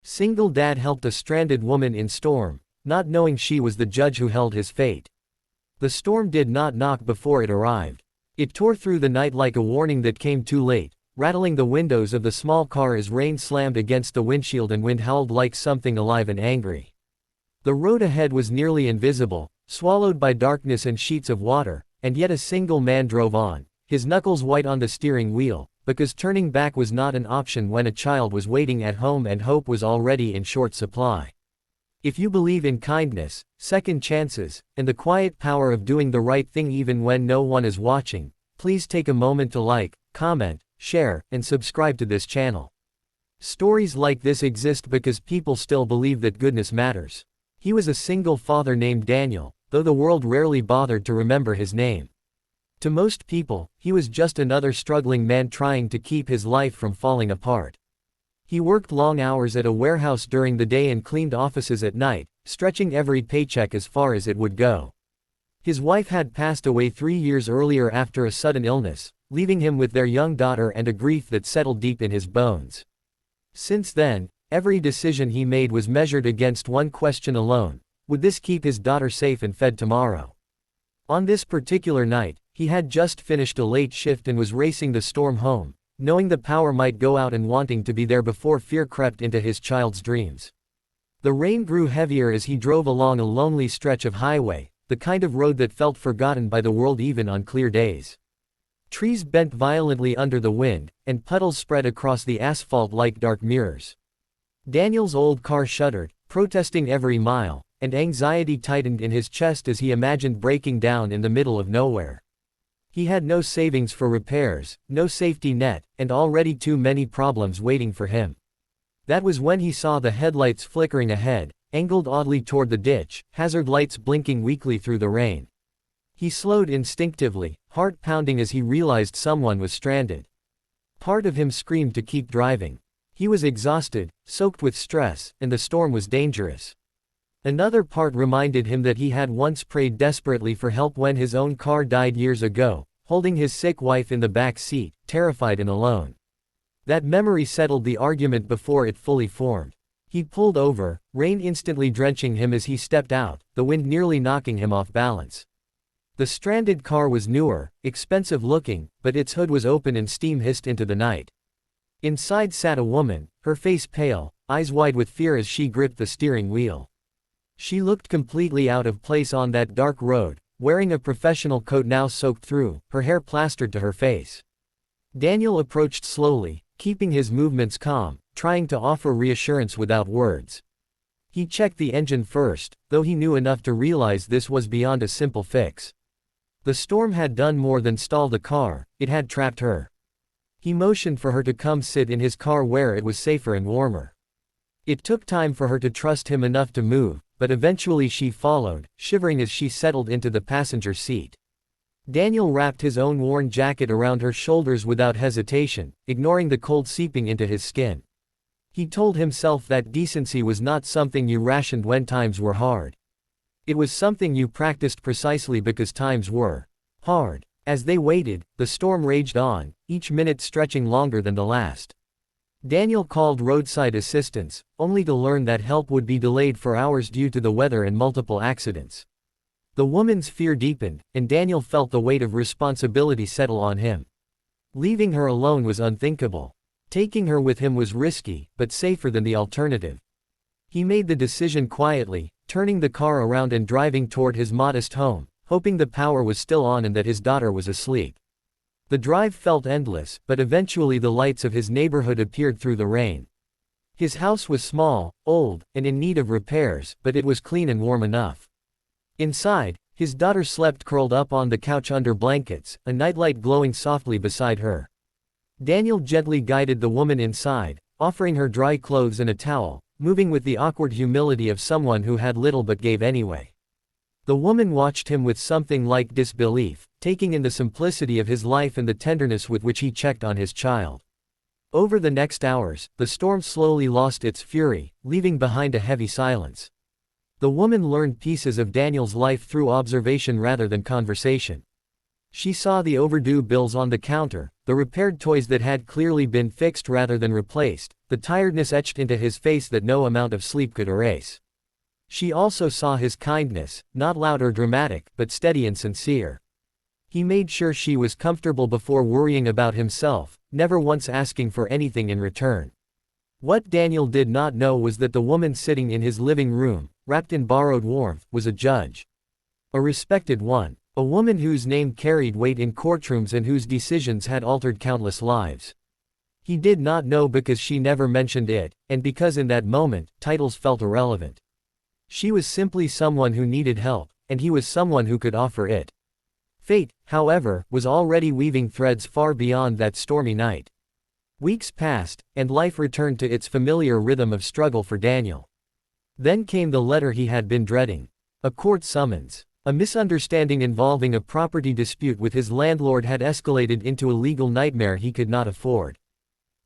Single dad helped a stranded woman in storm, not knowing she was the judge who held his fate. The storm did not knock before it arrived. It tore through the night like a warning that came too late, rattling the windows of the small car as rain slammed against the windshield and wind howled like something alive and angry. The road ahead was nearly invisible, swallowed by darkness and sheets of water, and yet a single man drove on, his knuckles white on the steering wheel, because turning back was not an option when a child was waiting at home and hope was already in short supply. If you believe in kindness, second chances, and the quiet power of doing the right thing even when no one is watching, please take a moment to like, comment, share, and subscribe to this channel. Stories like this exist because people still believe that goodness matters. He was a single father named Daniel, though the world rarely bothered to remember his name. To most people, he was just another struggling man trying to keep his life from falling apart. He worked long hours at a warehouse during the day and cleaned offices at night, stretching every paycheck as far as it would go. His wife had passed away 3 years earlier after a sudden illness, leaving him with their young daughter and a grief that settled deep in his bones. Since then, every decision he made was measured against one question alone: would this keep his daughter safe and fed tomorrow? On this particular night, he had just finished a late shift and was racing the storm home, knowing the power might go out and wanting to be there before fear crept into his child's dreams. The rain grew heavier as he drove along a lonely stretch of highway, the kind of road that felt forgotten by the world even on clear days. Trees bent violently under the wind, and puddles spread across the asphalt like dark mirrors. Daniel's old car shuddered, protesting every mile, and anxiety tightened in his chest as he imagined breaking down in the middle of nowhere. He had no savings for repairs, no safety net, and already too many problems waiting for him. That was when he saw the headlights flickering ahead, angled oddly toward the ditch, hazard lights blinking weakly through the rain. He slowed instinctively, heart pounding as he realized someone was stranded. Part of him screamed to keep driving. He was exhausted, soaked with stress, and the storm was dangerous. Another part reminded him that he had once prayed desperately for help when his own car died years ago, holding his sick wife in the back seat, terrified and alone. That memory settled the argument before it fully formed. He pulled over, rain instantly drenching him as he stepped out, the wind nearly knocking him off balance. The stranded car was newer, expensive looking, but its hood was open and steam hissed into the night. Inside sat a woman, her face pale, eyes wide with fear as she gripped the steering wheel. She looked completely out of place on that dark road, wearing a professional coat now soaked through, her hair plastered to her face. Daniel approached slowly, keeping his movements calm, trying to offer reassurance without words. He checked the engine first, though he knew enough to realize this was beyond a simple fix. The storm had done more than stall the car, it had trapped her. He motioned for her to come sit in his car where it was safer and warmer. It took time for her to trust him enough to move, but eventually she followed, shivering as she settled into the passenger seat. Daniel wrapped his own worn jacket around her shoulders without hesitation, ignoring the cold seeping into his skin. He told himself that decency was not something you rationed when times were hard. It was something you practiced precisely because times were hard. As they waited, the storm raged on, each minute stretching longer than the last. Daniel called roadside assistance, only to learn that help would be delayed for hours due to the weather and multiple accidents. The woman's fear deepened, and Daniel felt the weight of responsibility settle on him. Leaving her alone was unthinkable. Taking her with him was risky, but safer than the alternative. He made the decision quietly, turning the car around and driving toward his modest home, hoping the power was still on and that his daughter was asleep. The drive felt endless, but eventually the lights of his neighborhood appeared through the rain. His house was small, old, and in need of repairs, but it was clean and warm enough. Inside, his daughter slept curled up on the couch under blankets, a nightlight glowing softly beside her. Daniel gently guided the woman inside, offering her dry clothes and a towel, moving with the awkward humility of someone who had little but gave anyway. The woman watched him with something like disbelief, taking in the simplicity of his life and the tenderness with which he checked on his child. Over the next hours, the storm slowly lost its fury, leaving behind a heavy silence. The woman learned pieces of Daniel's life through observation rather than conversation. She saw the overdue bills on the counter, the repaired toys that had clearly been fixed rather than replaced, the tiredness etched into his face that no amount of sleep could erase. She also saw his kindness, not loud or dramatic, but steady and sincere. He made sure she was comfortable before worrying about himself, never once asking for anything in return. What Daniel did not know was that the woman sitting in his living room, wrapped in borrowed warmth, was a judge. A respected one. A woman whose name carried weight in courtrooms and whose decisions had altered countless lives. He did not know because she never mentioned it, and because in that moment, titles felt irrelevant. She was simply someone who needed help, and he was someone who could offer it. Fate, however, was already weaving threads far beyond that stormy night. Weeks passed, and life returned to its familiar rhythm of struggle for Daniel. Then came the letter he had been dreading. A court summons. A misunderstanding involving a property dispute with his landlord had escalated into a legal nightmare he could not afford.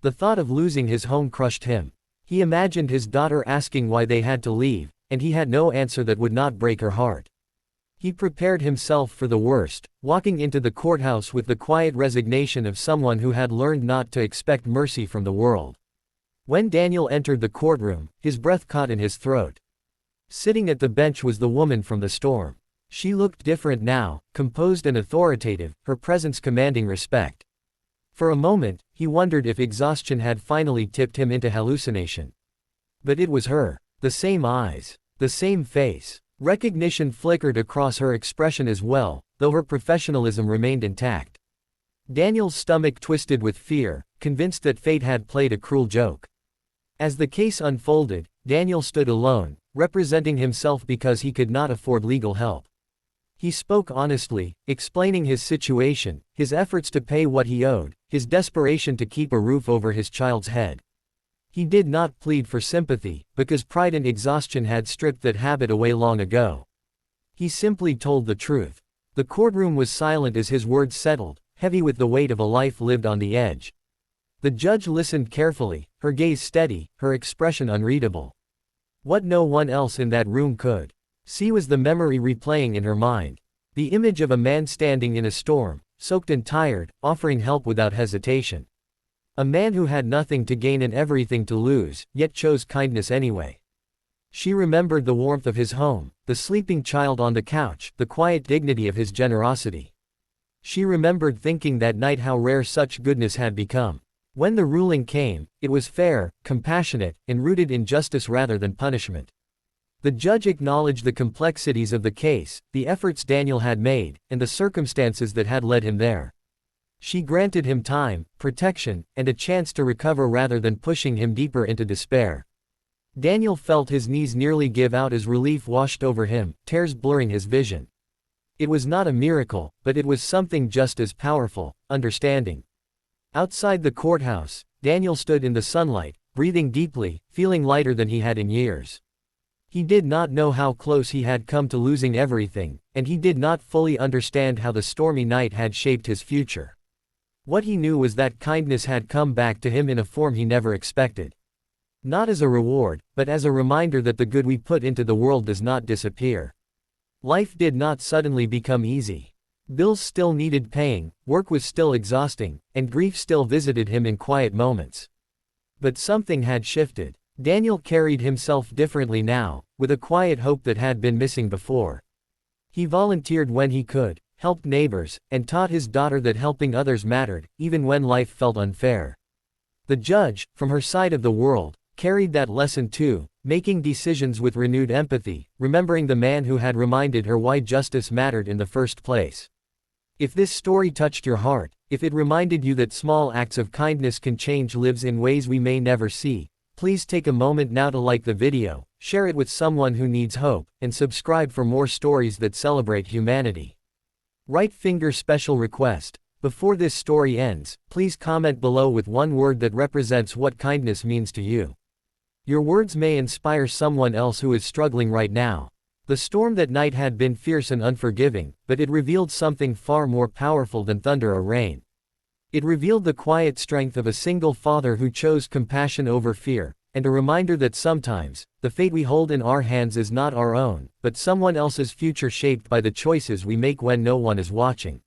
The thought of losing his home crushed him. He imagined his daughter asking why they had to leave, and he had no answer that would not break her heart. He prepared himself for the worst, walking into the courthouse with the quiet resignation of someone who had learned not to expect mercy from the world. When Daniel entered the courtroom, his breath caught in his throat. Sitting at the bench was the woman from the storm. She looked different now, composed and authoritative, her presence commanding respect. For a moment, he wondered if exhaustion had finally tipped him into hallucination. But it was her. The same eyes. The same face. Recognition flickered across her expression as well, though her professionalism remained intact. Daniel's stomach twisted with fear, convinced that fate had played a cruel joke. As the case unfolded, Daniel stood alone, representing himself because he could not afford legal help. He spoke honestly, explaining his situation, his efforts to pay what he owed, his desperation to keep a roof over his child's head. He did not plead for sympathy, because pride and exhaustion had stripped that habit away long ago. He simply told the truth. The courtroom was silent as his words settled, heavy with the weight of a life lived on the edge. The judge listened carefully, her gaze steady, her expression unreadable. What no one else in that room could see was the memory replaying in her mind. The image of a man standing in a storm, soaked and tired, offering help without hesitation. A man who had nothing to gain and everything to lose, yet chose kindness anyway. She remembered the warmth of his home, the sleeping child on the couch, the quiet dignity of his generosity. She remembered thinking that night how rare such goodness had become. When the ruling came, it was fair, compassionate, and rooted in justice rather than punishment. The judge acknowledged the complexities of the case, the efforts Daniel had made, and the circumstances that had led him there. She granted him time, protection, and a chance to recover rather than pushing him deeper into despair. Daniel felt his knees nearly give out as relief washed over him, tears blurring his vision. It was not a miracle, but it was something just as powerful: understanding. Outside the courthouse, Daniel stood in the sunlight, breathing deeply, feeling lighter than he had in years. He did not know how close he had come to losing everything, and he did not fully understand how the stormy night had shaped his future. What he knew was that kindness had come back to him in a form he never expected. Not as a reward, but as a reminder that the good we put into the world does not disappear. Life did not suddenly become easy. Bills still needed paying, work was still exhausting, and grief still visited him in quiet moments. But something had shifted. Daniel carried himself differently now, with a quiet hope that had been missing before. He volunteered when he could, helped neighbors, and taught his daughter that helping others mattered, even when life felt unfair. The judge, from her side of the world, carried that lesson too, making decisions with renewed empathy, remembering the man who had reminded her why justice mattered in the first place. If this story touched your heart, if it reminded you that small acts of kindness can change lives in ways we may never see, please take a moment now to like the video, share it with someone who needs hope, and subscribe for more stories that celebrate humanity. Right finger special request. Before this story ends, please comment below with one word that represents what kindness means to you. Your words may inspire someone else who is struggling right now. The storm that night had been fierce and unforgiving, but it revealed something far more powerful than thunder or rain. It revealed the quiet strength of a single father who chose compassion over fear, and a reminder that sometimes, the fate we hold in our hands is not our own, but someone else's future shaped by the choices we make when no one is watching.